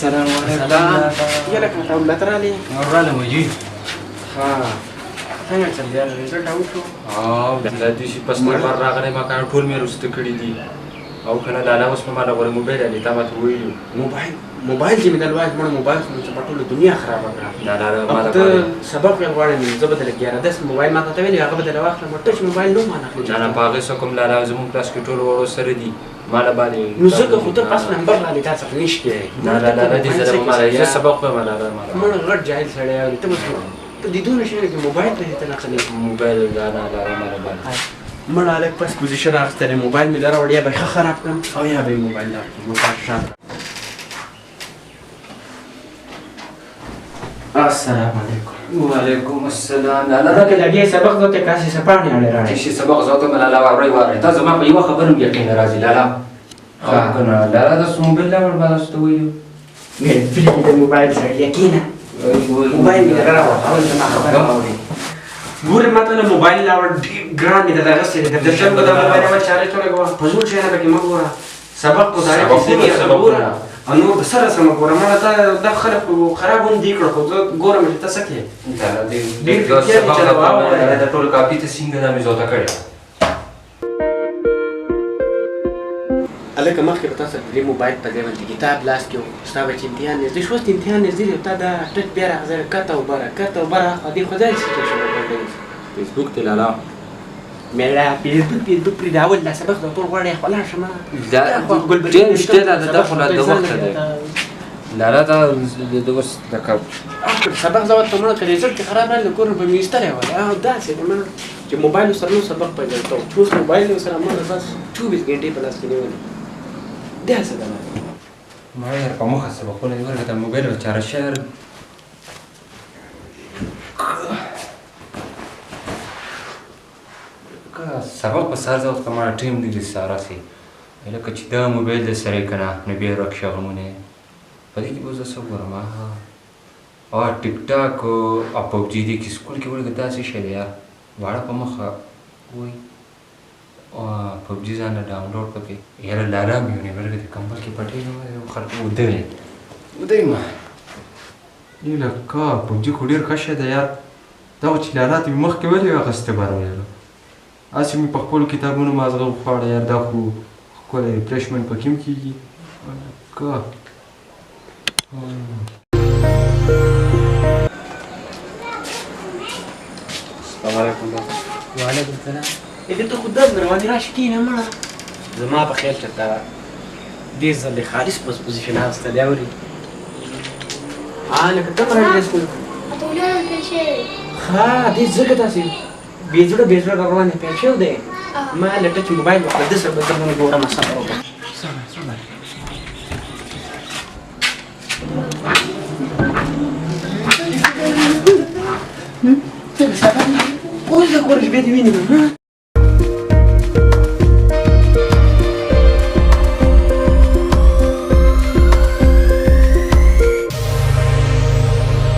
السلام عليكم. يا لك هتقول لا ترى لي ورانا موجود. څنګه چل دی رزلټ اوټ شو د دې شي پس مرة راغلی ما کار ټول مې رسته کړی دي او کنه لالا اوس په ما له غوړې موبایل علي تا ماته ویلو موبایل چې مې د لوای مړ موبایل خو چې په ټوله دنیا خراب کړه لالا ما ته سبق یې غواړم زه به درته 11 موبایل ما ته ویلې هغه به درته واخلم ټچ موبایل نو ما نه اخلي نه په هغې څه کوم لالا زموږ کلاس کې ټول وړو سره دي ما له باندې نو ځکه خو ته پاس نمبر لاندې تا څخه نشته نه لالا دې سره ما یې سبق په ما لالا مړ غټ جاهل سړی او ته بس ته دې دونه شي چې موبایل ته ته نقل موبایل لالا ما له باندې مړ الک پس پوزیشن اخستره موبایل مې لره وړیا به خراب کړم او یا به موبایل لا مفاشات السلام علیکم وعلیکم السلام لالا دا کې لګي سبق دوته کاسي سپاړنی اړه راځي شي سبق زاته ملالا واره تا زما په یو خبرم یقین راځي لالا کنه لالا د موبایل لا ور باندې ستوي مې فلم د موبایل سره یقینا موبایل مې راوړ او زما خبره اوري ګوره ماته له موبایل لا ور ګران دي دا غسه د دشم په موبایل ما چارج ټوله فزول شي نه به ما ګوره سبق کو دایره کې ګوره انو د سره سم ګوره ما ته د خلک خراب هم دي کړو خو ګوره مې تاسو کې دا دې د ټول کاپی ته څنګه د مې زوته کړی الکه مخکې به تاسو د موبایل په ځای باندې کتاب لاس کې و ستا به چې امتحان نږدې شو امتحان نږدې دی تا دا ټچ بیا راغلی کته او بره دې خو ځای سیټیشن وکړی فیسبوک ته لالا مېړه فیسبوک پرې د اول دا سبق د ټول غواړې خپله شمه دا ډېر شته دا خو لا د وخته دی لالا دا د اوس د کار سبق زه ورته مړه که رزلټ یې خراب راغلی کور به مې ایستلی وای او داسې دی مړه چې موبایل سره نو سبق پیدا کوو چې اوس موبایل سره مړه بس 24 ګنټې په لاس کې نیولې داسې ده ما یې په مخه سبقونه یې ورکړه موبایل به چاره شعر سبق په سهار زه اوس که ما ټیم دی د ساراسې لکه چې دا موبایل د سره یې که نه نو بیا ورک شه غمونه په دې کې به زه څه ګورم او ټیک ټاک او پبجي دې کې سکول کې ورکه داسې شی دی یار واړه په مخه وایي پبجي ځانه ډاونلوډ کړې یاره لالا مې ونیو ورکه د کمبل کې پټې نو خلک ودوي ما لکه پبجي خو ډېر ښه شی دی یار دا خو چې لالا ته مې مخکې ولې اخیستی برویلو هسې مې په خپلو کتابونو مازغه وخواړه یار دا خو ښکلی ریفریشمنټ پکې هم کېږي که السلام علیکم وعلیکم السلام دلته خو درد روانې راشي کښېنه مړه زما په خیال چېرته ډېر ځل د خالص پوزیشن اخیستلی اورې لکه ته هم راغلی سکول ښه دې ځکه داسې بې زړه روان پیل شوی دی ما له ټچ موبایل وکړه ده سره به درنه ګورم صبر وکړه اوس د کورش بیا دې وینم